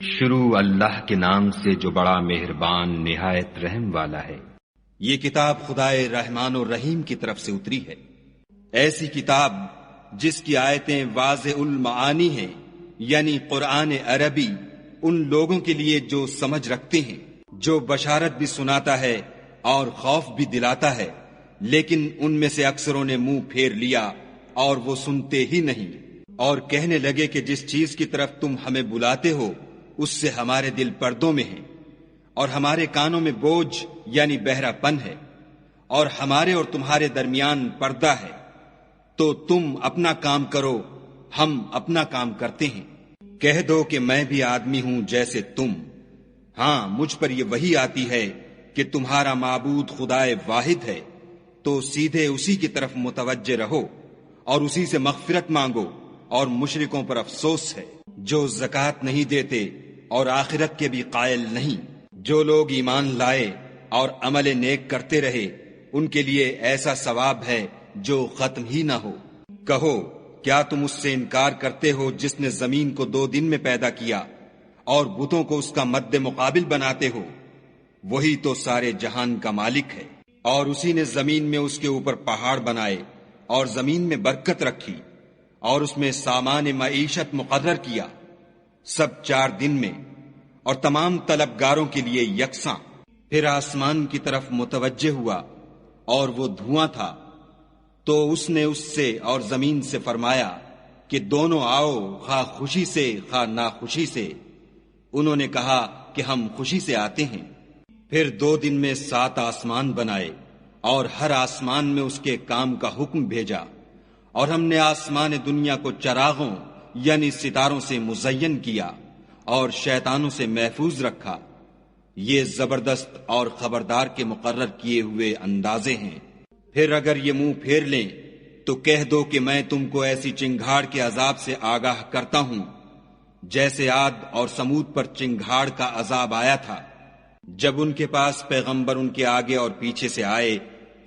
شروع اللہ کے نام سے جو بڑا مہربان نہایت رحم والا ہے۔ یہ کتاب خدائے رحمان و رحیم کی طرف سے اتری ہے، ایسی کتاب جس کی آیتیں واضح المعانی ہیں، یعنی قرآن عربی ان لوگوں کے لیے جو سمجھ رکھتے ہیں، جو بشارت بھی سناتا ہے اور خوف بھی دلاتا ہے، لیکن ان میں سے اکثروں نے منہ پھیر لیا اور وہ سنتے ہی نہیں، اور کہنے لگے کہ جس چیز کی طرف تم ہمیں بلاتے ہو اس سے ہمارے دل پردوں میں ہیں، اور ہمارے کانوں میں بوجھ یعنی بہرا پن ہے، اور ہمارے اور تمہارے درمیان پردہ ہے، تو تم اپنا کام کرو، ہم اپنا کام کرتے ہیں۔ کہہ دو کہ میں بھی آدمی ہوں جیسے تم، ہاں مجھ پر یہ وحی آتی ہے کہ تمہارا معبود خدائے واحد ہے، تو سیدھے اسی کی طرف متوجہ رہو اور اسی سے مغفرت مانگو، اور مشرکوں پر افسوس ہے جو زکوٰۃ نہیں دیتے اور آخرت کے بھی قائل نہیں۔ جو لوگ ایمان لائے اور عمل نیک کرتے رہے ان کے لیے ایسا ثواب ہے جو ختم ہی نہ ہو۔ کہو کیا تم اس سے انکار کرتے ہو جس نے زمین کو 2 دن میں پیدا کیا اور بتوں کو اس کا مد مقابل بناتے ہو؟ وہی تو سارے جہان کا مالک ہے، اور اسی نے زمین میں اس کے اوپر پہاڑ بنائے اور زمین میں برکت رکھی اور اس میں سامان معیشت مقرر کیا، سب 4 دن میں، اور تمام طلبگاروں کے لیے یکساں۔ پھر آسمان کی طرف متوجہ ہوا اور وہ دھواں تھا، تو اس نے اس سے اور زمین سے فرمایا کہ دونوں آؤ، خواہ خوشی سے خواہ ناخوشی سے۔ انہوں نے کہا کہ ہم خوشی سے آتے ہیں۔ پھر 2 دن میں 7 آسمان بنائے اور ہر آسمان میں اس کے کام کا حکم بھیجا، اور ہم نے آسمان دنیا کو چراغوں یعنی ستاروں سے مزین کیا اور شیطانوں سے محفوظ رکھا۔ یہ زبردست اور خبردار کے مقرر کیے ہوئے اندازے ہیں۔ پھر اگر یہ منہ پھیر لیں تو کہہ دو کہ میں تم کو ایسی چنگھاڑ کے عذاب سے آگاہ کرتا ہوں جیسے عاد اور سمود پر چنگھاڑ کا عذاب آیا تھا، جب ان کے پاس پیغمبر ان کے آگے اور پیچھے سے آئے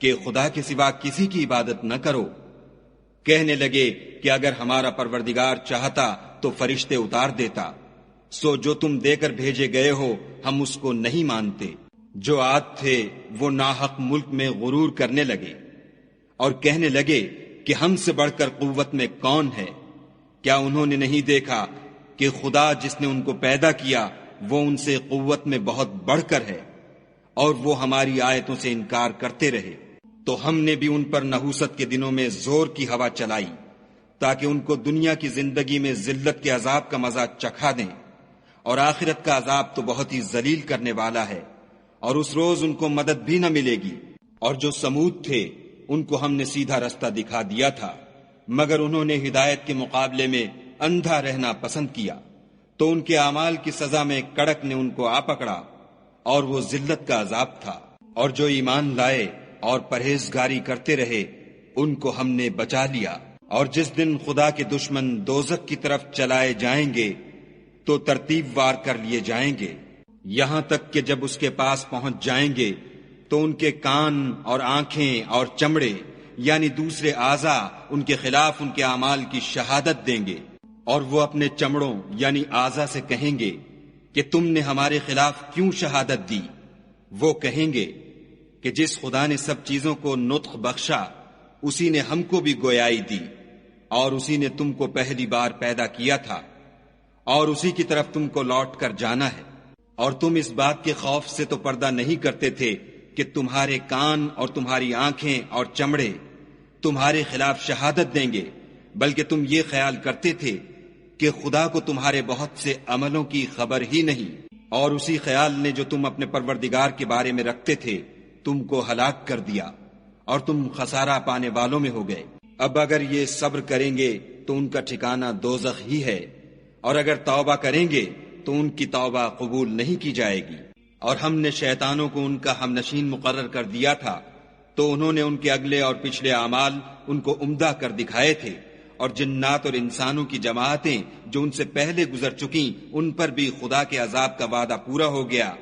کہ خدا کے سوا کسی کی عبادت نہ کرو۔ کہنے لگے کہ اگر ہمارا پروردگار چاہتا تو فرشتے اتار دیتا، سو جو تم دے کر بھیجے گئے ہو ہم اس کو نہیں مانتے۔ جو عاد تھے وہ ناحق ملک میں غرور کرنے لگے اور کہنے لگے کہ ہم سے بڑھ کر قوت میں کون ہے؟ کیا انہوں نے نہیں دیکھا کہ خدا جس نے ان کو پیدا کیا وہ ان سے قوت میں بہت بڑھ کر ہے، اور وہ ہماری آیتوں سے انکار کرتے رہے۔ تو ہم نے بھی ان پر نحوست کے دنوں میں زور کی ہوا چلائی تاکہ ان کو دنیا کی زندگی میں ذلت کے عذاب کا مزہ چکھا دیں، اور آخرت کا عذاب تو بہت ہی ذلیل کرنے والا ہے، اور اس روز ان کو مدد بھی نہ ملے گی۔ اور جو سمود تھے ان کو ہم نے سیدھا رستہ دکھا دیا تھا، مگر انہوں نے ہدایت کے مقابلے میں اندھا رہنا پسند کیا، تو ان کے اعمال کی سزا میں کڑک نے ان کو آ پکڑا، اور وہ ذلت کا عذاب تھا۔ اور جو ایمان لائے اور پرہیزگاری کرتے رہے ان کو ہم نے بچا لیا۔ اور جس دن خدا کے دشمن دوزخ کی طرف چلائے جائیں گے تو ترتیب وار کر لیے جائیں گے، یہاں تک کہ جب اس کے پاس پہنچ جائیں گے تو ان کے کان اور آنکھیں اور چمڑے یعنی دوسرے اعضاء ان کے خلاف ان کے اعمال کی شہادت دیں گے، اور وہ اپنے چمڑوں یعنی اعضاء سے کہیں گے کہ تم نے ہمارے خلاف کیوں شہادت دی؟ وہ کہیں گے کہ جس خدا نے سب چیزوں کو نطق بخشا اسی نے ہم کو بھی گویائی دی، اور اسی نے تم کو پہلی بار پیدا کیا تھا، اور اسی کی طرف تم کو لوٹ کر جانا ہے۔ اور تم اس بات کے خوف سے تو پردہ نہیں کرتے تھے کہ تمہارے کان اور تمہاری آنکھیں اور چمڑے تمہارے خلاف شہادت دیں گے، بلکہ تم یہ خیال کرتے تھے کہ خدا کو تمہارے بہت سے عملوں کی خبر ہی نہیں، اور اسی خیال نے جو تم اپنے پروردگار کے بارے میں رکھتے تھے تم کو ہلاک کر دیا، اور تم خسارہ پانے والوں میں ہو گئے۔ اب اگر یہ صبر کریں گے تو ان کا ٹھکانہ دوزخ ہی ہے، اور اگر توبہ کریں گے تو ان کی توبہ قبول نہیں کی جائے گی۔ اور ہم نے شیطانوں کو ان کا ہم نشین مقرر کر دیا تھا، تو انہوں نے ان کے اگلے اور پچھلے اعمال ان کو عمدہ کر دکھائے تھے، اور جنات اور انسانوں کی جماعتیں جو ان سے پہلے گزر چکیں ان پر بھی خدا کے عذاب کا وعدہ پورا ہو گیا،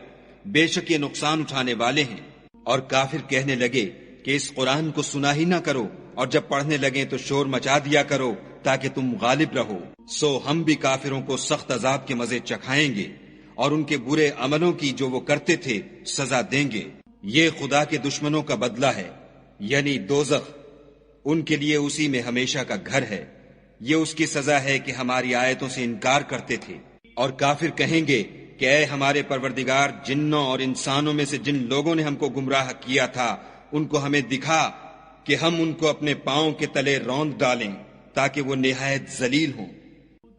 بے شک یہ نقصان اٹھانے والے ہیں۔ اور کافر کہنے لگے کہ اس قرآن کو سنا ہی نہ کرو، اور جب پڑھنے لگیں تو شور مچا دیا کرو تاکہ تم غالب رہو، سو ہم بھی کافروں کو سخت عذاب کے مزے چکھائیں گے اور ان کے برے عملوں کی جو وہ کرتے تھے سزا دیں گے۔ یہ خدا کے دشمنوں کا بدلہ ہے، یعنی دوزخ، ان کے لیے اسی میں ہمیشہ کا گھر ہے۔ یہ اس کی سزا ہے کہ ہماری آیتوں سے انکار کرتے تھے۔ اور کافر کہیں گے کہ اے ہمارے پروردگار، جنوں اور انسانوں میں سے جن لوگوں نے ہم کو گمراہ کیا تھا ان کو ہمیں دکھا کہ ہم ان کو اپنے پاؤں کے تلے روند ڈالیں تاکہ وہ نہایت ذلیل ہوں۔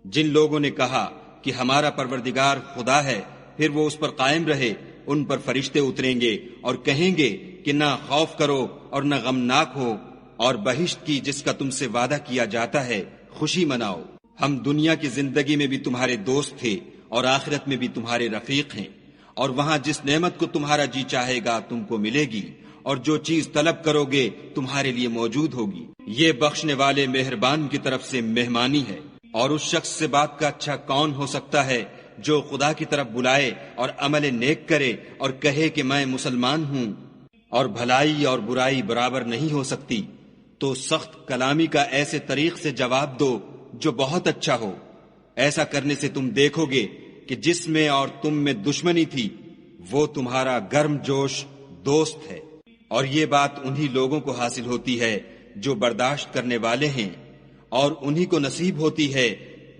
جن لوگوں نے کہا کہ ہمارا پروردگار خدا ہے، پھر وہ اس پر قائم رہے، ان پر فرشتے اتریں گے اور کہیں گے کہ نہ خوف کرو اور نہ غمناک ہو، اور بہشت کی جس کا تم سے وعدہ کیا جاتا ہے خوشی مناؤ۔ ہم دنیا کی زندگی میں بھی تمہارے دوست تھے اور آخرت میں بھی تمہارے رفیق ہیں، اور وہاں جس نعمت کو تمہارا جی چاہے گا تم کو ملے گی، اور جو چیز طلب کرو گے تمہارے لیے موجود ہوگی۔ یہ بخشنے والے مہربان کی طرف سے مہمانی ہے۔ اور اس شخص سے بات کا اچھا کون ہو سکتا ہے جو خدا کی طرف بلائے اور عمل نیک کرے اور کہے کہ میں مسلمان ہوں، اور بھلائی اور برائی برابر نہیں ہو سکتی، تو سخت کلامی کا ایسے طریق سے جواب دو جو بہت اچھا ہو۔ ایسا کرنے سے تم دیکھو گے کہ جس میں اور تم میں دشمنی تھی وہ تمہارا گرم جوش دوست ہے، اور یہ بات انہی لوگوں کو حاصل ہوتی ہے جو برداشت کرنے والے ہیں، اور انہی کو نصیب ہوتی ہے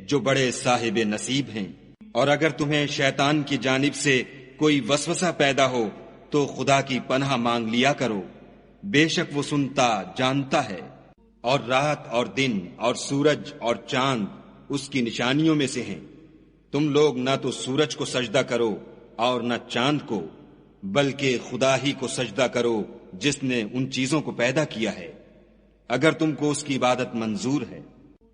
جو بڑے صاحب نصیب ہیں۔ اور اگر تمہیں شیطان کی جانب سے کوئی وسوسہ پیدا ہو تو خدا کی پناہ مانگ لیا کرو، بے شک وہ سنتا جانتا ہے۔ اور رات اور دن اور سورج اور چاند اس کی نشانیوں میں سے ہیں۔ تم لوگ نہ تو سورج کو سجدہ کرو اور نہ چاند کو، بلکہ خدا ہی کو سجدہ کرو جس نے ان چیزوں کو پیدا کیا ہے، اگر تم کو اس کی عبادت منظور ہے۔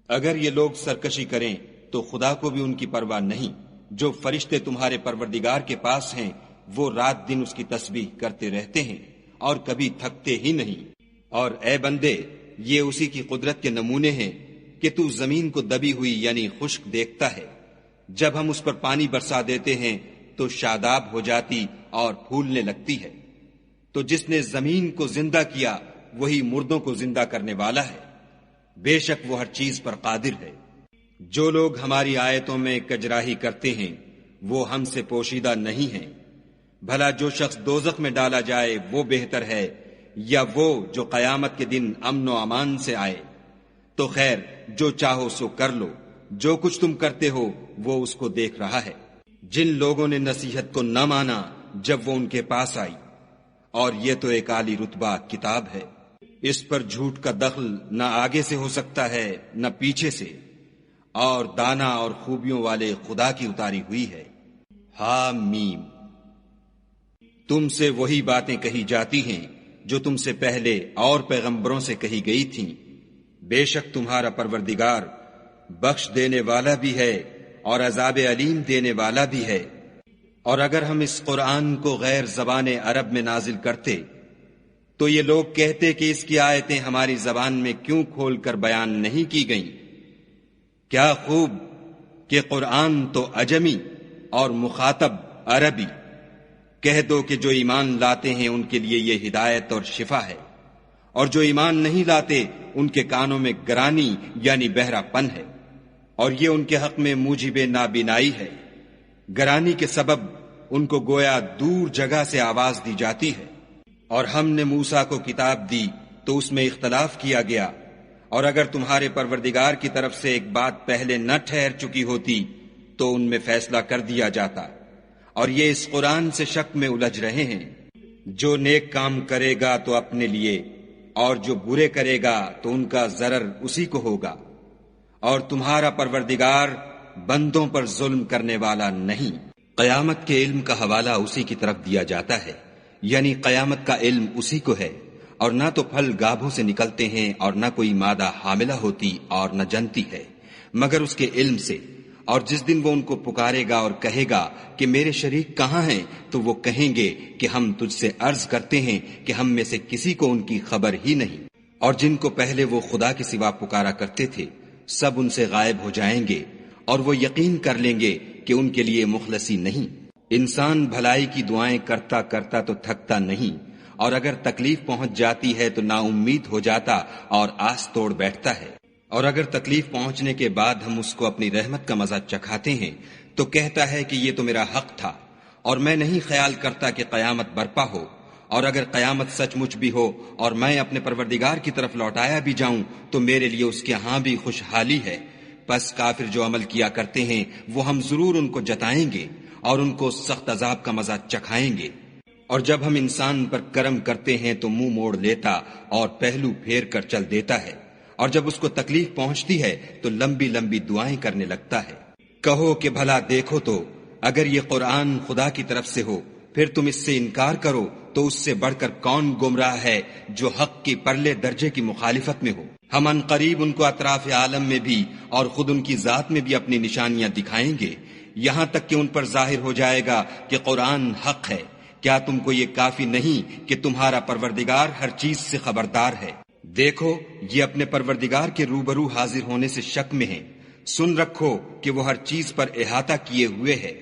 اگر یہ لوگ سرکشی کریں تو خدا کو بھی ان کی پرواہ نہیں۔ جو فرشتے تمہارے پروردگار کے پاس ہیں وہ رات دن اس کی تسبیح کرتے رہتے ہیں اور کبھی تھکتے ہی نہیں۔ اور اے بندے، یہ اسی کی قدرت کے نمونے ہیں کہ تو زمین کو دبی ہوئی یعنی خشک دیکھتا ہے، جب ہم اس پر پانی برسا دیتے ہیں تو شاداب ہو جاتی اور پھولنے لگتی ہے۔ تو جس نے زمین کو زندہ کیا وہی مردوں کو زندہ کرنے والا ہے، بے شک وہ ہر چیز پر قادر ہے۔ جو لوگ ہماری آیتوں میں کجراہی کرتے ہیں وہ ہم سے پوشیدہ نہیں ہیں۔ بھلا جو شخص دوزخ میں ڈالا جائے وہ بہتر ہے یا وہ جو قیامت کے دن امن و امان سے آئے؟ تو خیر، جو چاہو سو کر لو، جو کچھ تم کرتے ہو وہ اس کو دیکھ رہا ہے۔ جن لوگوں نے نصیحت کو نہ مانا جب وہ ان کے پاس آئی، اور یہ تو ایک عالی رتبہ کتاب ہے، اس پر جھوٹ کا دخل نہ آگے سے ہو سکتا ہے نہ پیچھے سے، اور دانا اور خوبیوں والے خدا کی اتاری ہوئی ہے۔ حامیم۔ تم سے وہی باتیں کہی جاتی ہیں جو تم سے پہلے اور پیغمبروں سے کہی گئی تھیں۔ بے شک تمہارا پروردگار بخش دینے والا بھی ہے اور عذاب علیم دینے والا بھی ہے۔ اور اگر ہم اس قرآن کو غیر زبان عرب میں نازل کرتے تو یہ لوگ کہتے کہ اس کی آیتیں ہماری زبان میں کیوں کھول کر بیان نہیں کی گئیں؟ کیا خوب کہ قرآن تو عجمی اور مخاطب عربی۔ کہہ دو کہ جو ایمان لاتے ہیں ان کے لیے یہ ہدایت اور شفا ہے، اور جو ایمان نہیں لاتے ان کے کانوں میں گرانی یعنی بہرا پن ہے، اور یہ ان کے حق میں موجب نابینائی ہے۔ گرانی کے سبب ان کو گویا دور جگہ سے آواز دی جاتی ہے۔ اور ہم نے موسیٰ کو کتاب دی تو اس میں اختلاف کیا گیا، اور اگر تمہارے پروردگار کی طرف سے ایک بات پہلے نہ ٹھہر چکی ہوتی تو ان میں فیصلہ کر دیا جاتا، اور یہ اس قرآن سے شک میں الجھ رہے ہیں۔ جو نیک کام کرے گا تو اپنے لیے، اور جو برے کرے گا تو ان کا ضرر اسی کو ہوگا، اور تمہارا پروردگار بندوں پر ظلم کرنے والا نہیں۔ قیامت کے علم کا حوالہ اسی کی طرف دیا جاتا ہے، یعنی قیامت کا علم اسی کو ہے، اور نہ تو پھل گابھوں سے نکلتے ہیں اور نہ کوئی مادہ حاملہ ہوتی اور نہ جنتی ہے، مگر اس کے علم سے۔ اور جس دن وہ ان کو پکارے گا اور کہے گا کہ میرے شریک کہاں ہیں، تو وہ کہیں گے کہ ہم تجھ سے عرض کرتے ہیں کہ ہم میں سے کسی کو ان کی خبر ہی نہیں۔ اور جن کو پہلے وہ خدا کے سوا پکارا کرتے تھے سب ان سے غائب ہو جائیں گے، اور وہ یقین کر لیں گے کہ ان کے لیے مخلصی نہیں۔ انسان بھلائی کی دعائیں کرتا کرتا تو تھکتا نہیں، اور اگر تکلیف پہنچ جاتی ہے تو نا امید ہو جاتا اور آس توڑ بیٹھتا ہے۔ اور اگر تکلیف پہنچنے کے بعد ہم اس کو اپنی رحمت کا مزہ چکھاتے ہیں تو کہتا ہے کہ یہ تو میرا حق تھا اور میں نہیں خیال کرتا کہ قیامت برپا ہو، اور اگر قیامت سچ مچ بھی ہو اور میں اپنے پروردگار کی طرف لوٹایا بھی جاؤں تو میرے لیے اس کے ہاں بھی خوشحالی ہے۔ پس کافر جو عمل کیا کرتے ہیں وہ ہم ضرور ان کو جتائیں گے اور ان کو سخت عذاب کا مزہ چکھائیں گے۔ اور جب ہم انسان پر کرم کرتے ہیں تو منہ موڑ لیتا اور پہلو پھیر کر چل دیتا ہے، اور جب اس کو تکلیف پہنچتی ہے تو لمبی لمبی دعائیں کرنے لگتا ہے۔ کہو کہ بھلا دیکھو تو اگر یہ قرآن خدا کی طرف سے ہو پھر تم اس سے انکار کرو تو اس سے بڑھ کر کون گمراہ ہے جو حق کی پرلے درجے کی مخالفت میں ہو۔ ہم ان قریب ان کو اطراف عالم میں بھی اور خود ان کی ذات میں بھی اپنی نشانیاں دکھائیں گے، یہاں تک کہ ان پر ظاہر ہو جائے گا کہ قرآن حق ہے۔ کیا تم کو یہ کافی نہیں کہ تمہارا پروردگار ہر چیز سے خبردار ہے؟ دیکھو یہ اپنے پروردگار کے روبرو حاضر ہونے سے شک میں ہیں، سن رکھو کہ وہ ہر چیز پر احاطہ کیے ہوئے ہے۔